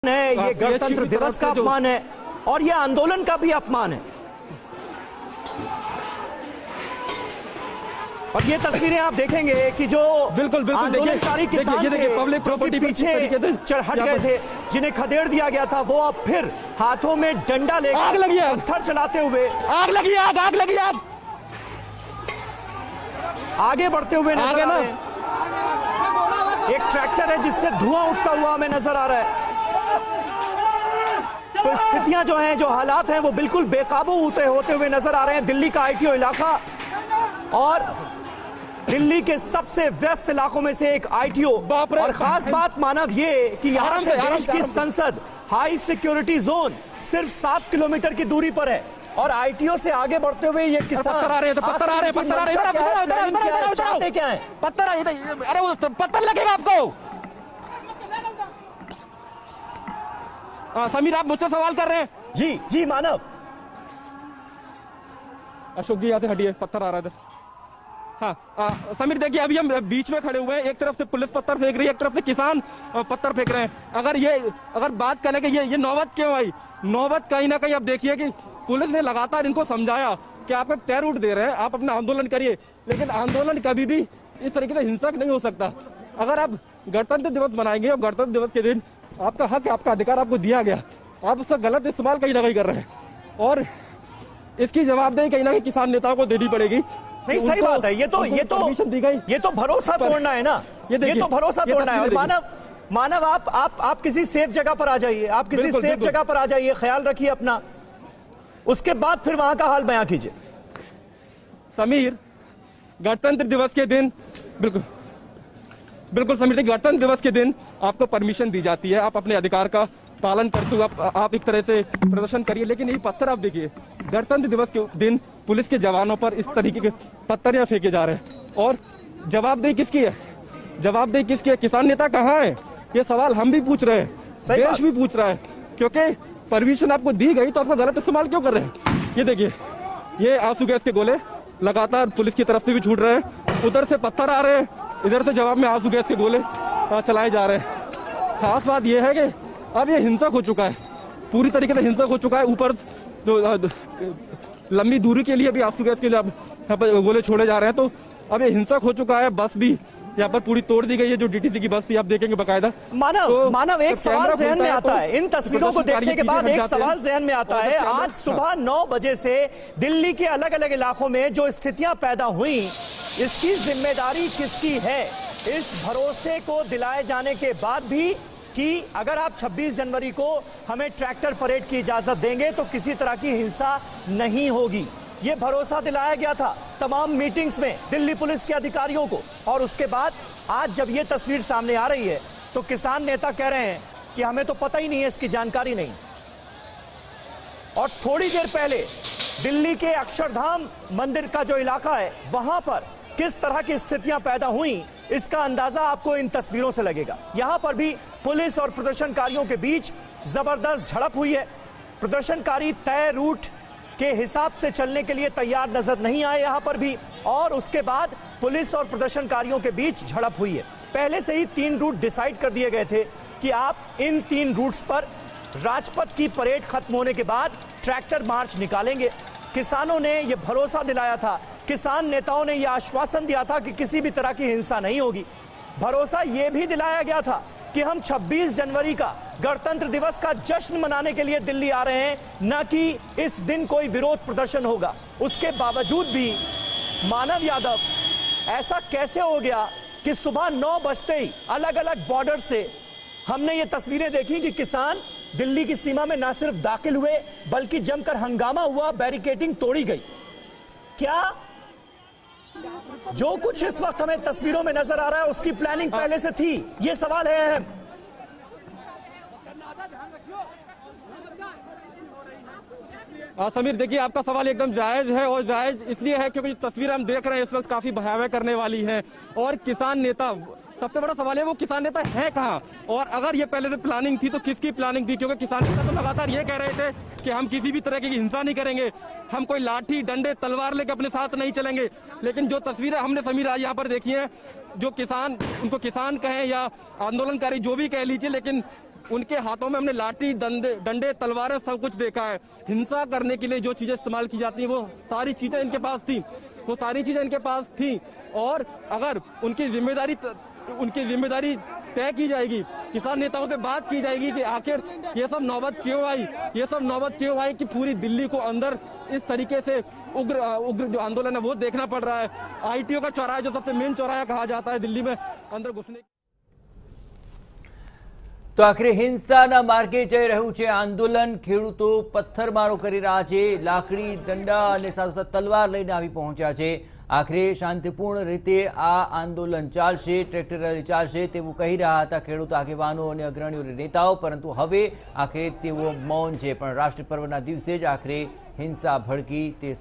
है, ये गणतंत्र दिवस का अपमान है और ये आंदोलन का भी अपमान है। और ये तस्वीरें आप देखेंगे कि जो बिल्कुल आंदोलनकारी किसान थे, पब्लिक प्रॉपर्टी पीछे हट गए थे, जिन्हें खदेड़ दिया गया था, वो अब फिर हाथों में डंडा लेकर पत्थर चलाते हुए आग लगी आग आगे बढ़ते हुए नजर आ रहे हैं। एक ट्रैक्टर है जिससे धुआं उठता हुआ हमें नजर आ रहा है। तो स्थितियां जो हैं, जो हालात हैं, वो बिल्कुल बेकाबू होते हुए नजर आ रहे हैं। दिल्ली का आईटीओ इलाका और दिल्ली के सबसे व्यस्त इलाकों में से एक आईटीओ। और खास बात मानव ये कि यहां से देश की संसद हाई सिक्योरिटी जोन सिर्फ 7 किलोमीटर की दूरी पर है और आईटीओ से आगे बढ़ते हुए ये किसान पत्थर आ रहे हैं चाहते क्या है? पत्थर अरे वो पत्थर लगेगा आपको। समीर, आप मुझसे सवाल कर रहे हैं? जी मानव। अशोक जी यहाँ से हटिए, पत्थर आ रहा था। हाँ समीर, देखिए अभी हम बीच में खड़े हुए हैं। एक तरफ से पुलिस पत्थर फेंक रही है, एक तरफ से किसान पत्थर फेंक रहे हैं। अगर बात करें कि ये नौबत क्यों आई, नौबत कहीं ना कहीं आप देखिए कि पुलिस ने लगातार इनको समझाया कि आप एक तय रूट दे रहे हैं, आप अपना आंदोलन करिए, लेकिन आंदोलन कभी भी इस तरीके से हिंसक नहीं हो सकता। अगर आप गणतंत्र दिवस मनाएंगे और गणतंत्र दिवस के दिन आपका हक, आपका अधिकार आपको दिया गया, आप उसका गलत इस्तेमाल कहीं ना कहीं कर रहे हैं और इसकी जवाबदेही कहीं ना कहीं किसान नेताओं को देनी पड़ेगी। नहीं, सही बात है। ये तो भरोसा तोड़ना है ना, ये तो भरोसा तोड़ना है। और मानव आप किसी सेफ जगह पर आ जाइए, आप किसी सेफ जगह पर आ जाइए, ख्याल रखिए अपना, उसके बाद फिर वहां का हाल बयां कीजिए। समीर, गणतंत्र दिवस के दिन बिल्कुल समीर, गणतंत्र दिवस के दिन आपको परमिशन दी जाती है, आप अपने अधिकार का पालन करते हुए आप एक तरह से प्रदर्शन करिए, लेकिन ये पत्थर आप देखिए, गणतंत्र दिवस के दिन पुलिस के जवानों पर इस तरीके के पत्थर यहाँ फेंके जा रहे हैं। और जवाबदेही किसकी है? जवाबदेही किसकी है? किसान नेता कहाँ है? ये सवाल हम भी पूछ रहे हैं, देश भी पूछ रहा है, क्योंकि परमिशन आपको दी गई तो आपका गलत इस्तेमाल क्यों कर रहे हैं? ये देखिए, ये आंसू गैस के गोले लगातार पुलिस की तरफ से भी छूट रहे हैं, उधर से पत्थर आ रहे हैं, इधर से जवाब में आंसू गैस के गोले चलाए जा रहे हैं। खास बात यह है कि अब ये हिंसक हो चुका है, पूरी तरीके से हिंसक हो चुका है। ऊपर जो लंबी दूरी के लिए भी आंसू गैस के लिए यहाँ पर गोले छोड़े जा रहे हैं, तो अब ये हिंसक हो चुका है। बस भी यहाँ पर पूरी तोड़ दी गई है, जो डीटीसी की बस थी, आप देखेंगे बकायदा। मानव एक सवाल जहन में आता है, इन तस्वीरों को देखने के बाद एक सवाल जहन में आता है। आज सुबह 9 बजे से दिल्ली के अलग अलग इलाकों में जो स्थितियां पैदा हुई, इसकी जिम्मेदारी किसकी है? इस भरोसे को दिलाए जाने के बाद भी कि अगर आप 26 जनवरी को हमें ट्रैक्टर परेड की इजाजत देंगे तो किसी तरह की हिंसा नहीं होगी, ये भरोसा दिलाया गया था तमाम मीटिंग्स में दिल्ली पुलिस के अधिकारियों को। और उसके बाद आज जब ये तस्वीर सामने आ रही है तो किसान नेता कह रहे हैं कि हमें तो पता ही नहीं है, इसकी जानकारी नहीं। और थोड़ी देर पहले दिल्ली के अक्षरधाम मंदिर का जो इलाका है, वहां पर किस तरह की स्थितियां पैदा हुई, इसका अंदाजा आपको इन तस्वीरों से लगेगा। यहां पर भी पुलिस और प्रदर्शनकारियों के बीच जबरदस्त झड़प हुई है। प्रदर्शनकारी तय रूट के हिसाब से चलने के लिए तैयार नजर नहीं आए यहां पर भी, और उसके बाद पुलिस और प्रदर्शनकारियों के बीच झड़प हुई है। पहले से ही 3 रूट डिसाइड कर दिए गए थे कि आप इन 3 रूट्स पर राजपथ की परेड खत्म होने के बाद ट्रैक्टर मार्च निकालेंगे। किसानों ने यह भरोसा दिलाया था, किसान नेताओं ने यह आश्वासन दिया था कि किसी भी तरह की हिंसा नहीं होगी। भरोसा यह भी दिलाया गया था कि हम 26 जनवरी का गणतंत्र दिवस का जश्न मनाने के लिए दिल्ली आ रहे हैं, न कि इस दिन कोई विरोध प्रदर्शन होगा। उसके बावजूद भी मानव यादव, ऐसा कैसे हो गया कि सुबह 9 बजते ही अलग अलग बॉर्डर से हमने ये तस्वीरें देखी कि किसान दिल्ली की सीमा में न सिर्फ दाखिल हुए बल्कि जमकर हंगामा हुआ, बैरिकेडिंग तोड़ी गई। क्या जो कुछ इस वक्त हमें तस्वीरों में नजर आ रहा है उसकी प्लानिंग पहले से थी? ये सवाल है अहम। समीर, देखिए आपका सवाल एकदम जायज है, और जायज इसलिए है क्योंकि तस्वीर हम देख रहे हैं इस वक्त काफी भयावह करने वाली है। और किसान नेता, सबसे बड़ा सवाल है वो किसान नेता है कहाँ, और अगर ये पहले से प्लानिंग थी तो किसकी प्लानिंग थी? क्योंकि किसान नेता तो लगातार ये कह रहे थे कि हम किसी भी तरह की हिंसा नहीं करेंगे, हम कोई लाठी डंडे तलवार लेकर अपने साथ नहीं चलेंगे। लेकिन जो तस्वीरें हमने समीर आज यहाँ पर देखी है, जो किसान, उनको किसान कहें या आंदोलनकारी जो भी कह लीजिए, लेकिन उनके हाथों में हमने लाठी, डंडे, तलवारें सब कुछ देखा है। हिंसा करने के लिए जो चीजें इस्तेमाल की जाती है वो सारी चीजें इनके पास थी, और अगर उनकी जिम्मेदारी तय की जाएगी, किसान नेताओं से बात की जाएगी कि आखिर ये सब नौबत क्यों आई कि पूरी दिल्ली को अंदर इस तरीके से उग्र जो आंदोलन है वो देखना पड़ रहा है। आईटीओ का चौराहा, जो सबसे मेन चौराहा कहा जाता है दिल्ली में, अंदर घुसने। तो आखिर हिंसाना मार्गे जई રહ્યું છે આંદોલન। ખેડૂતો પથ્થરમારો કરી રહ્યા છે, લાકડી, દંડા અને સાથે તલવાર લઈને આવી પહોંચ્યા છે। આખરે શાંતિપૂર્ણ રીતે આ આંદોલન ચાલશે, ટ્રેક્ટર રેલી ચાલશે તેવું કહી રહ્યા હતા ખેડૂત આગેવાનો અને અગ્રણીઓ અને નેતાઓ, પરંતુ હવે આખરે તેઓ મૌન છે। પણ રાષ્ટ્રીય પર્વના દિવસે જ આખરે હિંસા ભડકી તે